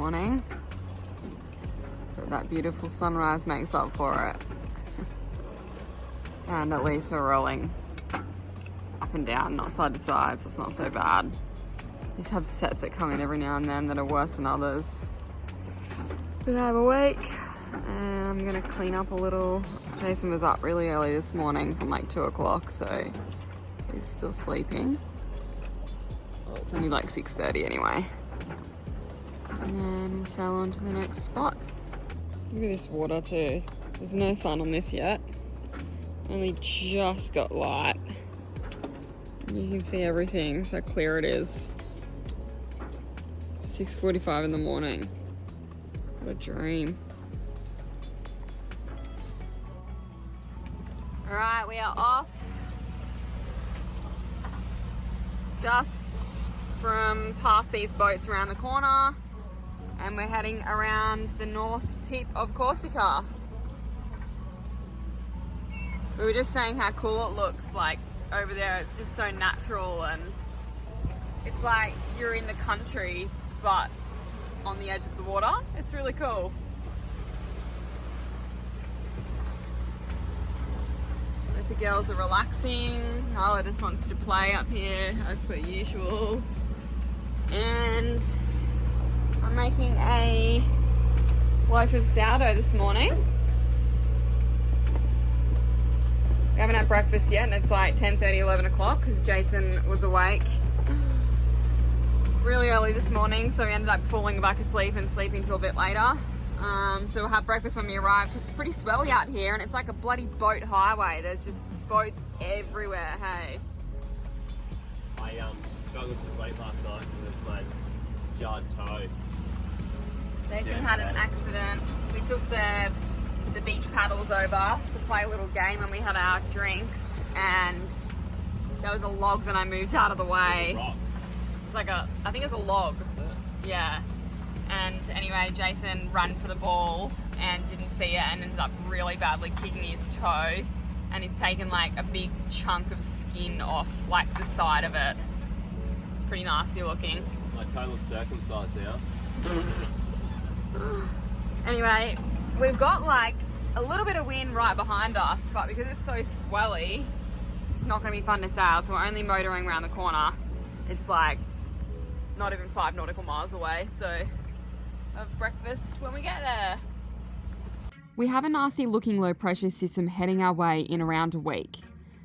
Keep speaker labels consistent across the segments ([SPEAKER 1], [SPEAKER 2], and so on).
[SPEAKER 1] morning. But that beautiful sunrise makes up for it. And at least we're rolling up and down, not side to side, so it's not so bad. We just have sets that come in every now and then that are worse than others. But I'm awake and I'm gonna clean up a little. Jason was up really early this morning from like 2 o'clock, so he's still sleeping. Well, it's only like 6:30 anyway. And then we'll sail on to the next spot. Look at this water too. There's no sun on this yet. Only just got light. And you can see everything, so clear it is. 6:45 in the morning. What a dream. All right, we are off. Just from past these boats around the corner. And we're heading around the north tip of Corsica. We were just saying how cool it looks like over there. It's just so natural and it's like you're in the country but on the edge of the water. It's really cool. The girls are relaxing. Nala just wants to play up here as per usual. And I'm making a loaf of sourdough this morning. We haven't had breakfast yet and it's like 10:30, 11 o'clock because Jason was awake really early this morning, so we ended up falling back asleep and sleeping till a bit later. So we'll have breakfast when we arrive because it's pretty swelly out here and it's like a bloody boat highway. There's just boats everywhere, hey?
[SPEAKER 2] I struggled to sleep last night because of my jarred toe.
[SPEAKER 1] Jason had an accident. We took the beach paddles over to play a little game and we had our drinks and there was a log that I moved out of the way. It's like I think it's a log. Yeah. And anyway, Jason ran for the ball and didn't see it and ended up really badly kicking his toe. And he's taken like a big chunk of skin off like the side of it. It's pretty nasty looking.
[SPEAKER 2] My toe looks circumcised now.
[SPEAKER 1] Anyway, we've got like a little bit of wind right behind us, but because it's so swelly, it's not going to be fun to sail. So we're only motoring around the corner. It's like not even 5 nautical miles away. So have breakfast when we get there. We have a nasty looking low pressure system heading our way in around a week.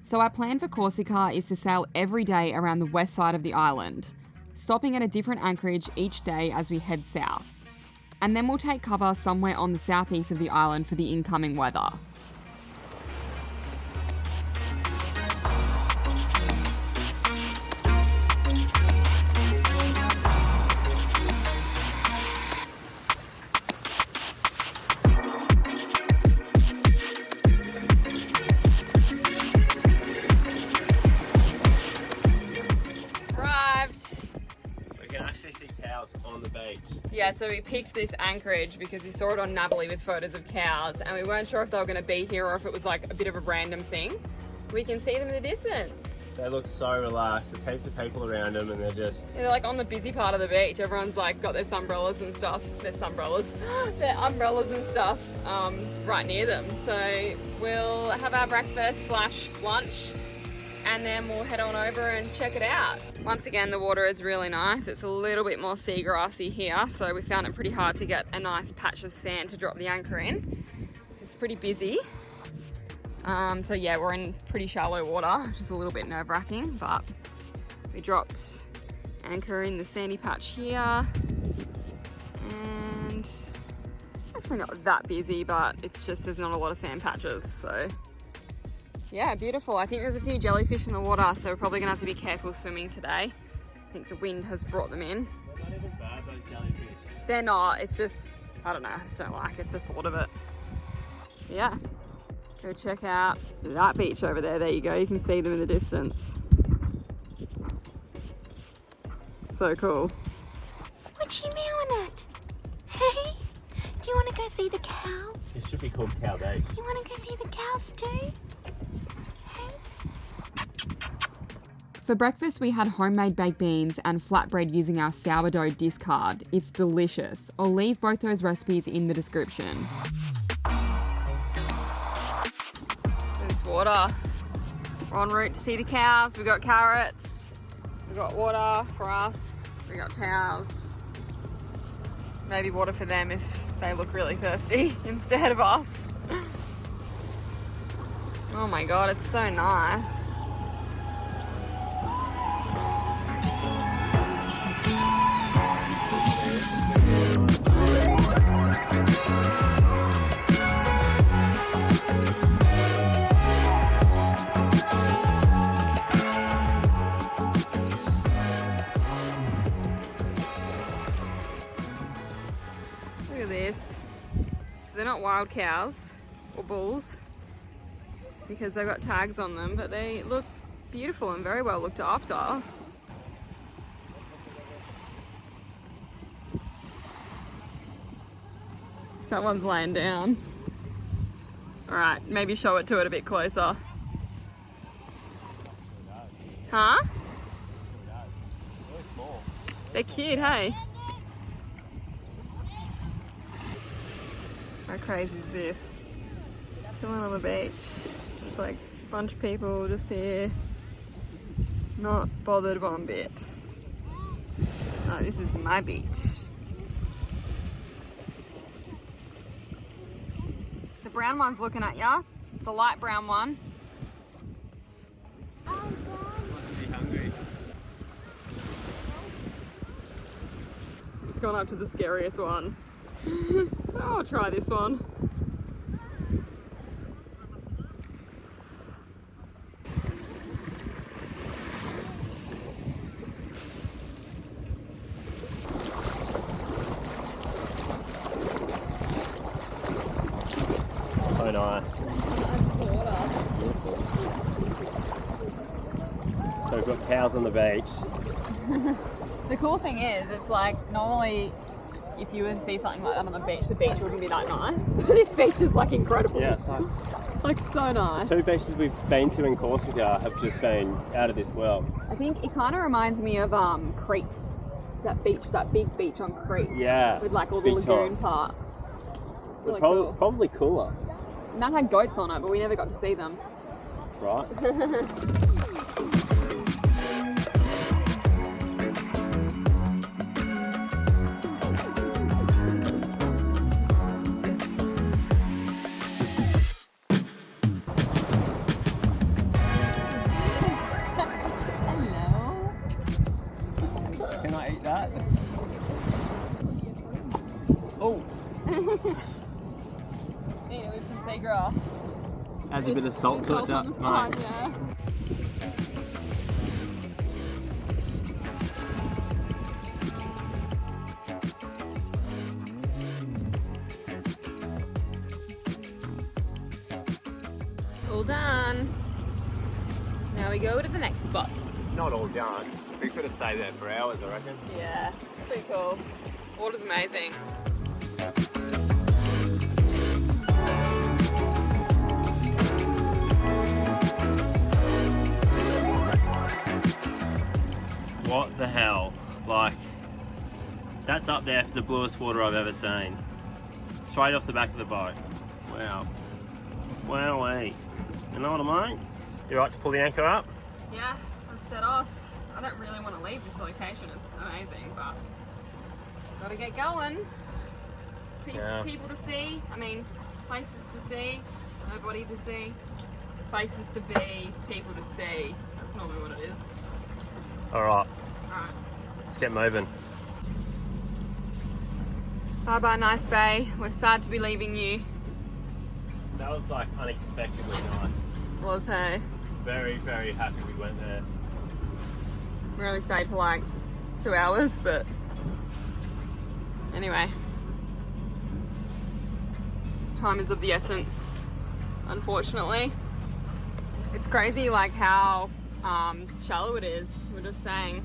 [SPEAKER 1] So our plan for Corsica is to sail every day around the west side of the island, stopping at a different anchorage each day as we head south. And then we'll take cover somewhere on the southeast of the island for the incoming weather.
[SPEAKER 2] On the beach.
[SPEAKER 1] Yeah, so we picked this anchorage because we saw it on Natalie with photos of cows and we weren't sure if they were going to be here or if it was like a bit of a random thing. We can see them in the distance.
[SPEAKER 2] They look so relaxed. There's heaps of people around them and
[SPEAKER 1] they're like on the busy part of the beach. Everyone's like got their umbrellas and stuff. Their umbrellas and stuff right near them. So we'll have our breakfast / lunch and then we'll head on over and check it out. Once again, the water is really nice. It's a little bit more seagrassy here, so we found it pretty hard to get a nice patch of sand to drop the anchor in. It's pretty busy. So yeah, we're in pretty shallow water, just a little bit nerve-wracking, but we dropped anchor in the sandy patch here. And actually not that busy, but it's just there's not a lot of sand patches, so yeah, beautiful. I think there's a few jellyfish in the water, so we're probably gonna have to be careful swimming today. I think the wind has brought them in.
[SPEAKER 2] They're not even bad, those jellyfish.
[SPEAKER 1] They're not, it's just, I don't know, I just don't like it, the thought of it. Yeah, go check out that beach over there. There you go, you can see them in the distance. So cool.
[SPEAKER 3] What you meowing at? Hey, do you want to go see the cows?
[SPEAKER 2] It should be called Calvi.
[SPEAKER 3] You want to go see the cows too? Hey?
[SPEAKER 1] For breakfast, we had homemade baked beans and flatbread using our sourdough discard. It's delicious. I'll leave both those recipes in the description. There's water. We're en route to see the cows. We got carrots. We got water for us. We got towels. Maybe water for them if they look really thirsty instead of us. Oh my god, it's so nice. Look at this. So they're not wild cows or bulls because they've got tags on them, but they look beautiful and very well looked after. That one's laying down. Alright, maybe show it to it a bit closer. Huh?
[SPEAKER 2] Really small.
[SPEAKER 1] They're cute, hey? How crazy is this? Chilling on the beach. It's like a bunch of people just here, not bothered one bit. No, this is my beach. The brown one's looking at ya. The light brown one.
[SPEAKER 2] Must be hungry.
[SPEAKER 1] It's gone up to the scariest one. Oh, I'll try this one.
[SPEAKER 2] So nice. So we've got cows on the beach.
[SPEAKER 1] The cool thing is, it's like normally if you were to see something like that on the beach wouldn't be that nice. But this beach is like incredible.
[SPEAKER 2] Yeah, so
[SPEAKER 1] Like so nice.
[SPEAKER 2] 2 beaches we've been to in Corsica have just been out of this world.
[SPEAKER 1] I think it kind of reminds me of Crete. That beach, that big beach on Crete.
[SPEAKER 2] Yeah.
[SPEAKER 1] With like all the
[SPEAKER 2] big
[SPEAKER 1] lagoon
[SPEAKER 2] time.
[SPEAKER 1] part.
[SPEAKER 2] But
[SPEAKER 1] Really cool.
[SPEAKER 2] probably cooler.
[SPEAKER 1] And that had goats on it, but we never got to see them.
[SPEAKER 2] That's right.
[SPEAKER 1] Hello.
[SPEAKER 2] Can I eat that? Oh!
[SPEAKER 1] Eat it with some seagrass.
[SPEAKER 2] Adds a bit of salt to it,
[SPEAKER 1] on the side,
[SPEAKER 2] mate.
[SPEAKER 1] yeah. All done. Now we go to the next spot.
[SPEAKER 2] Not all done. We could have stayed there for hours, I reckon.
[SPEAKER 1] Yeah, pretty cool. Water's amazing.
[SPEAKER 2] What the hell? Like, that's up there for the bluest water I've ever seen. Straight off the back of the boat. Wow. Wowee. You know what I mean? You right to pull the anchor up?
[SPEAKER 1] Yeah, let's set off. I don't really want to leave this location. It's amazing, but gotta get going. People to see. I mean, places to see. Nobody to see. Places to be. People to see. That's normally what it is.
[SPEAKER 2] Alright,
[SPEAKER 1] Alright.
[SPEAKER 2] let's get moving.
[SPEAKER 1] Bye bye, nice bay. We're sad to be leaving you.
[SPEAKER 2] That was like unexpectedly nice.
[SPEAKER 1] Was hey.
[SPEAKER 2] Very, very happy we went there.
[SPEAKER 1] We only stayed for like 2 hours, but anyway. Time is of the essence, unfortunately. It's crazy like how shallow it is. We're just saying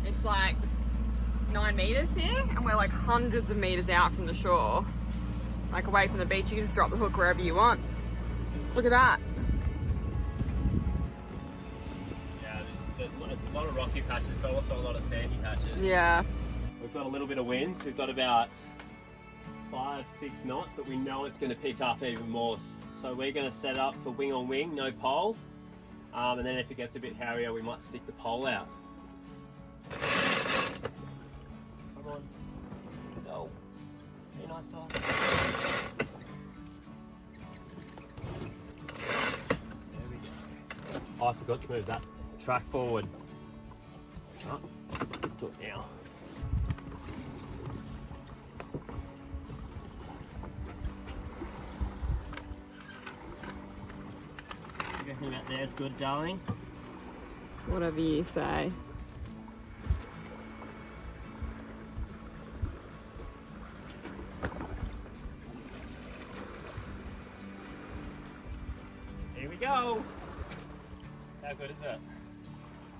[SPEAKER 1] it's like 9 meters here and we're like hundreds of meters out from the shore, like away from the beach. You can just drop the hook wherever you want. Look at that.
[SPEAKER 2] Yeah, there's a lot of rocky patches, but also a lot of sandy patches.
[SPEAKER 1] Yeah.
[SPEAKER 2] We've got a little bit of wind. We've got about 5-6 knots, but we know it's going to pick up even more. So we're going to set up for wing on wing, no pole. And then if it gets a bit harrier, we might stick the pole out. Come on. No. Be nice to us. There we go. Oh, I forgot to move that track forward. Oh, do it now. Everything out there is good, darling.
[SPEAKER 1] Whatever you say.
[SPEAKER 2] Here we go. How good is it?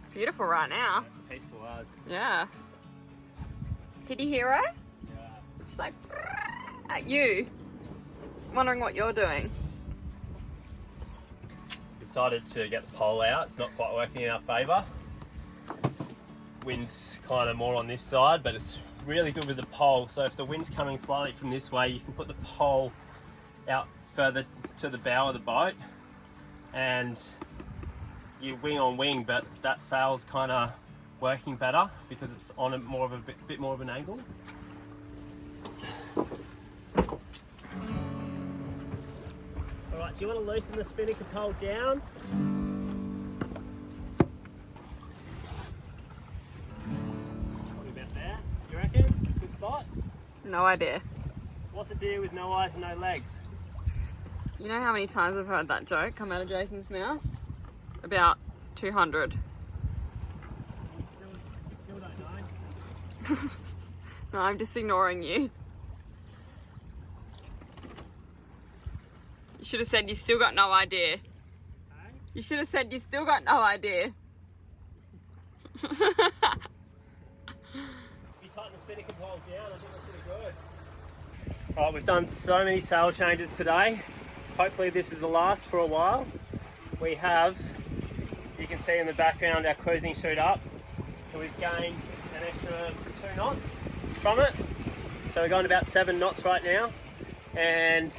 [SPEAKER 1] It's beautiful right now.
[SPEAKER 2] It's a peaceful as.
[SPEAKER 1] Yeah. Did you hear her?
[SPEAKER 2] Yeah.
[SPEAKER 1] She's like at you. Wondering what you're doing.
[SPEAKER 2] Decided to get the pole out. It's not quite working in our favour. Wind's kind of more on this side, but it's really good with the pole. So if the wind's coming slightly from this way, you can put the pole out further to the bow of the boat and you wing on wing, but that sail's kind of working better because it's on a bit more of an angle. Alright, do you want to loosen the spinnaker pole down? What about there? You reckon? Good spot?
[SPEAKER 1] No idea.
[SPEAKER 2] What's the deal with no eyes and no legs?
[SPEAKER 1] You know how many times I've heard that joke come out of Jason's mouth? About 200.
[SPEAKER 2] You still don't know?
[SPEAKER 1] No, I'm just ignoring you. You should have said you still got no idea.
[SPEAKER 2] Hey?
[SPEAKER 1] You should have said you still got no idea.
[SPEAKER 2] If you tighten the spinnaker pole down, I think that's pretty good. Alright, we've done so many sail changes today. Hopefully this is the last for a while. We have, you can see in the background, our cruising chute up. So we've gained an extra 2 knots from it. So we're going about 7 knots right now. And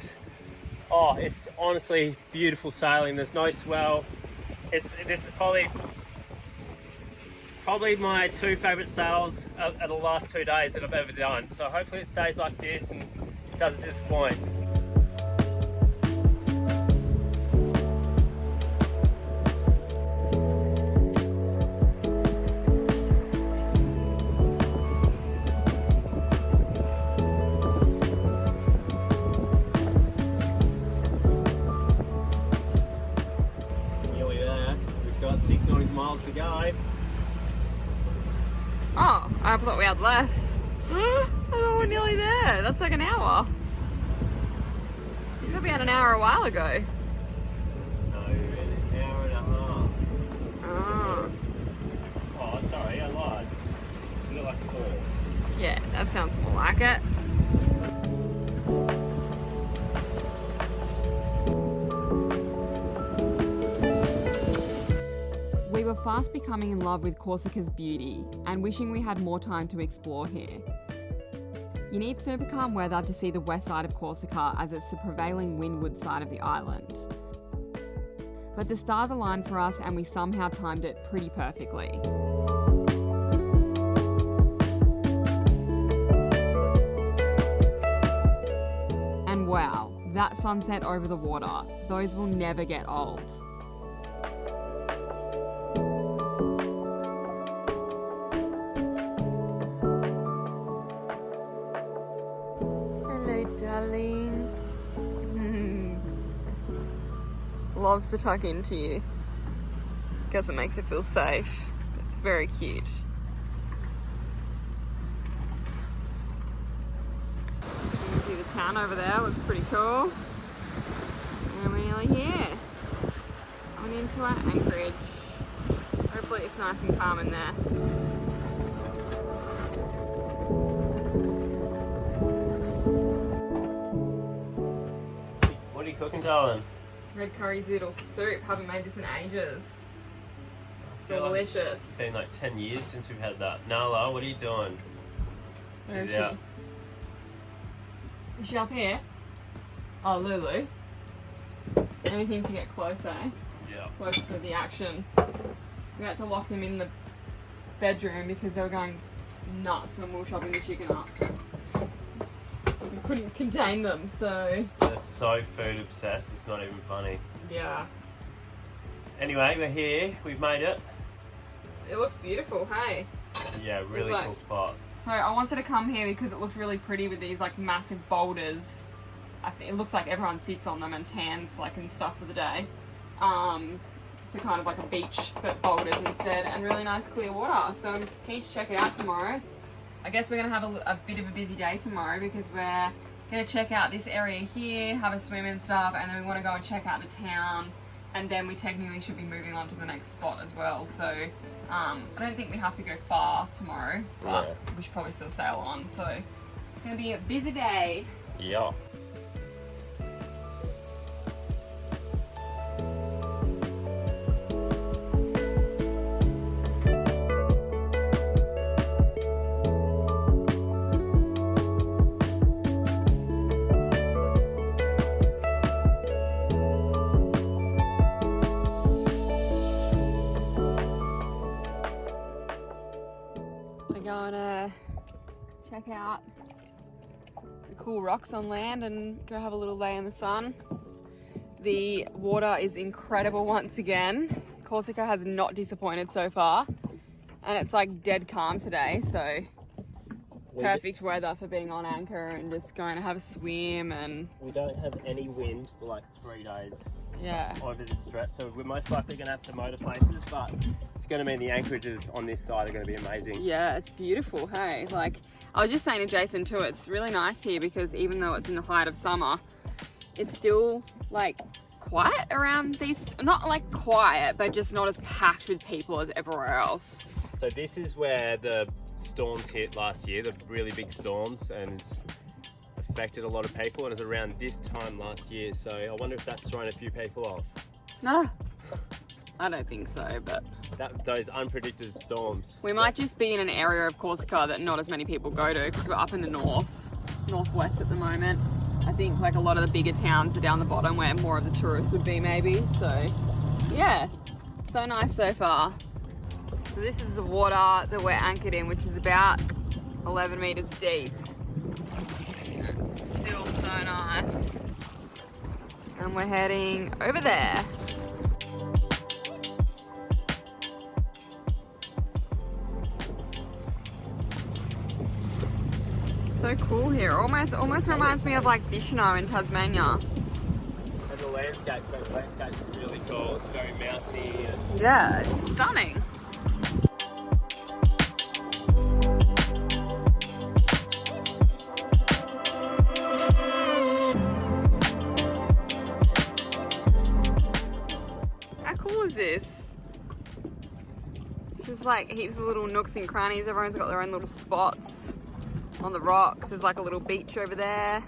[SPEAKER 2] oh, it's honestly beautiful sailing. There's no swell. This is probably my 2 favourite sails of the last 2 days that I've ever done. So hopefully it stays like this and doesn't disappoint. Nearly there. We've got 6 nautical miles to go.
[SPEAKER 1] Oh, I thought we had less. I thought we're nearly there. That's like an hour. You said we had an hour a while ago.
[SPEAKER 2] No, an hour and a half.
[SPEAKER 1] Oh.
[SPEAKER 2] Oh, sorry, I lied. We got like 4.
[SPEAKER 1] Yeah, that sounds more like it. We were fast becoming in love with Corsica'S beauty and wishing we had more time to explore here. You need super calm weather to see the west side of Corsica as it's the prevailing windward side of the island. But the stars aligned for us and we somehow timed it pretty perfectly. And wow, that sunset over the water, those will never get old. Hello, darling. Loves to tuck into you. Guess it makes it feel safe. It's very cute. You can see the town over there, looks pretty cool. And we're nearly here. Coming into our anchorage. Hopefully it's nice and calm in there.
[SPEAKER 2] What are you cooking, darling?
[SPEAKER 1] Red curry zoodle soup. Haven't made this in ages. delicious.
[SPEAKER 2] Like it's been like 10 years since we've had that. Nala, what are you doing?
[SPEAKER 1] Where
[SPEAKER 2] She's
[SPEAKER 1] is
[SPEAKER 2] out.
[SPEAKER 1] she? Is she up here? Oh, Lulu. Anything to get closer, eh?
[SPEAKER 2] Yeah.
[SPEAKER 1] Closer to the action. We had to lock them in the bedroom because they were going nuts when we were chopping the chicken up. We couldn't contain them, so...
[SPEAKER 2] They're so food obsessed, it's not even funny.
[SPEAKER 1] Yeah.
[SPEAKER 2] Anyway, we're here. We've made it.
[SPEAKER 1] It looks beautiful, hey?
[SPEAKER 2] Yeah, really
[SPEAKER 1] like-
[SPEAKER 2] cool spot.
[SPEAKER 1] So I wanted to come here because it looks really pretty with these like massive boulders. I think it looks like everyone sits on them and tans like and stuff for the day. So kind of like a beach but boulders instead, and really nice clear water. So I'm keen to check it out tomorrow. I guess we're gonna have a bit of a busy day tomorrow because we're gonna check out this area here, have a swim and stuff, and then we want to go and check out the town, and then we technically should be moving on to the next spot as well. So I don't think we have to go far tomorrow, but we should probably still sail on. So it's gonna be a busy day.
[SPEAKER 2] Yeah.
[SPEAKER 1] We're going to check out the cool rocks on land and go have a little lay in the sun. The water is incredible once again. Corsica has not disappointed so far, and it's like dead calm today, so perfect weather for being on anchor and just going to have a swim. And
[SPEAKER 2] We don't have any wind for like 3 days
[SPEAKER 1] yeah,
[SPEAKER 2] over this stretch, so we're most likely going to have to motor places, but it's going to mean the anchorages on this side are going to be amazing.
[SPEAKER 1] yeah, it's beautiful, hey? Like, I was just saying to Jason too, it's really nice here because even though it's in the height of summer, it's still like quiet around these, not like quiet, but just not as packed with people as everywhere else.
[SPEAKER 2] So this is where the storms hit last year, the really big storms, and affected a lot of people, and it was around this time last year, so I wonder if that's thrown a few people off.
[SPEAKER 1] No, I don't think so, but
[SPEAKER 2] Those unpredicted storms.
[SPEAKER 1] we might just be in an area of Corsica that not as many people go to because we're up in the northwest at the moment. I think like a lot of the bigger towns are down the bottom where more of the tourists would be maybe. So yeah, so nice so far. So this is the water that we're anchored in, which is about 11 meters deep. It's still so nice. And we're heading over there. So cool here. Almost reminds me of like Bishno in Tasmania.
[SPEAKER 2] And the landscape is really cool. It's very mountainy. And
[SPEAKER 1] Yeah, it's stunning. How cool is this? Just like heaps of little nooks and crannies. Everyone's got their own little spots on the rocks. There's like a little beach over there.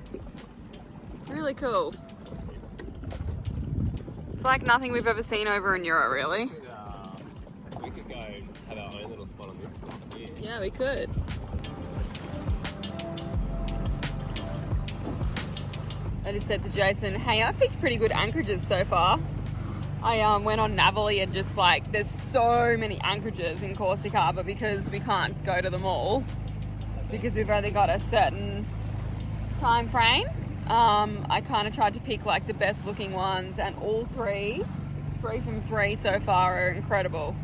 [SPEAKER 1] It's really cool. It's like nothing we've ever seen over in Europe, really.
[SPEAKER 2] we could go have our own little spot on this one here.
[SPEAKER 1] Yeah, we could. I just said to Jason, hey, I've picked pretty good anchorages so far. I went on Navily and just like, there's so many anchorages in Corsica, but because we can't go to them all, because we've only got a certain time frame, I kind of tried to pick like the best looking ones, and all three from three so far are incredible.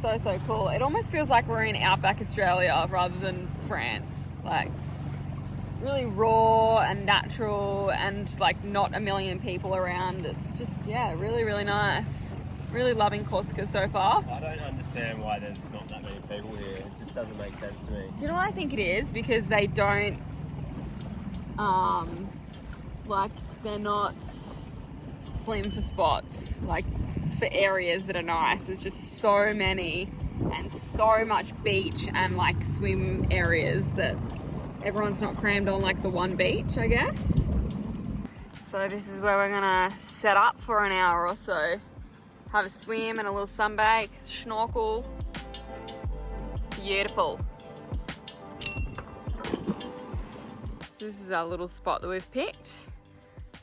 [SPEAKER 1] So cool. It almost feels like we're in outback Australia rather than France. Like really raw and natural and like not a million people around. It's just, yeah, really, really nice. Really loving Corsica so far.
[SPEAKER 2] I don't understand why there's not that many people here. It just doesn't make sense to me.
[SPEAKER 1] Do you know what I think it is? Because they don't, like, they're not slim for spots, like for areas that are nice. There's just so many and so much beach and like swim areas that everyone's not crammed on like the one beach, I guess. So this is where we're gonna set up for an hour or so. have a swim and a little sunbake, snorkel. Beautiful. So this is our little spot that we've picked.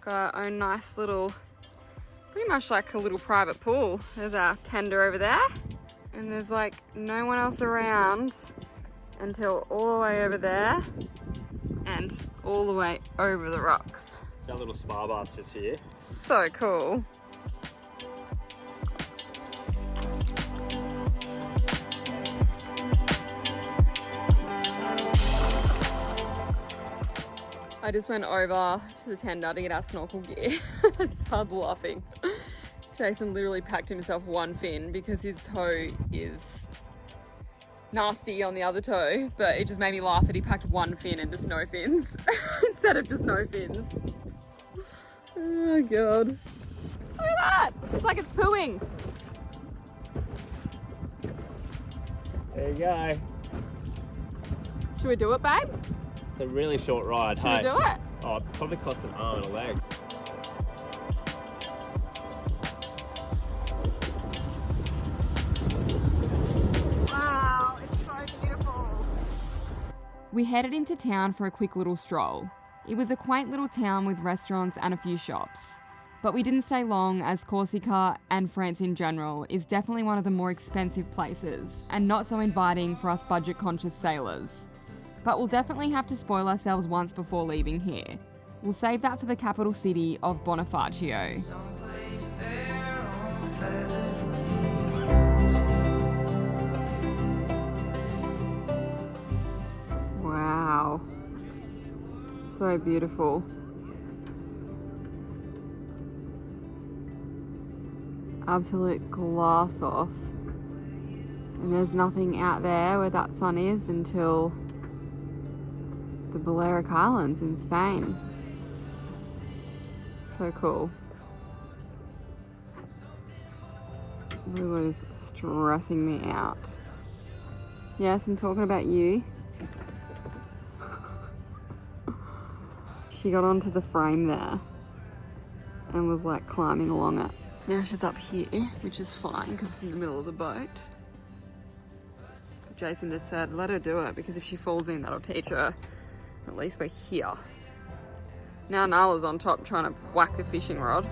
[SPEAKER 1] Got our own nice little, pretty much like a little private pool. There's our tender over there. And there's like no one else around until all the way over there and all the way over the rocks.
[SPEAKER 2] It's our little spa bath just here.
[SPEAKER 1] So cool. I just went over to the tender to get our snorkel gear. I started laughing. Jason literally packed himself one fin because his toe is nasty on the other toe, but it just made me laugh that he packed one fin and just no fins instead of just no fins. Oh god. Look at that! It's like it's pooing.
[SPEAKER 2] There you go.
[SPEAKER 1] Should we do it, babe?
[SPEAKER 2] It's a really short ride.
[SPEAKER 1] Should we do it?
[SPEAKER 2] Oh, it probably costs an arm and a leg.
[SPEAKER 1] Wow, it's so beautiful. We headed into town for a quick little stroll. It was a quaint little town with restaurants and a few shops. But we didn't stay long, as Corsica and France in general is definitely one of the more expensive places and not so inviting for us budget-conscious sailors. But we'll definitely have to spoil ourselves once before leaving here. We'll save that for the capital city of Bonifacio. Wow. So beautiful. Absolute glass off. And there's nothing out there where that sun is until the Balearic Islands in Spain. So cool. Lulu's stressing me out. Yes, I'm talking about you. She got onto the frame there and was like climbing along it. Now she's up here, which is fine because it's in the middle of the boat. Jason just said, let her do it because if she falls in, that'll teach her. At least we're here. Now Nala's on top trying to whack the fishing rod.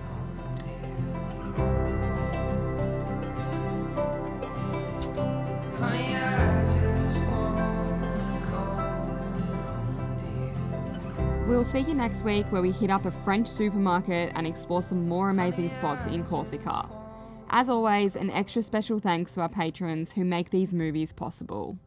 [SPEAKER 1] We'll see you next week where we hit up a French supermarket and explore some more amazing spots in Corsica. As always, an extra special thanks to our patrons who make these movies possible.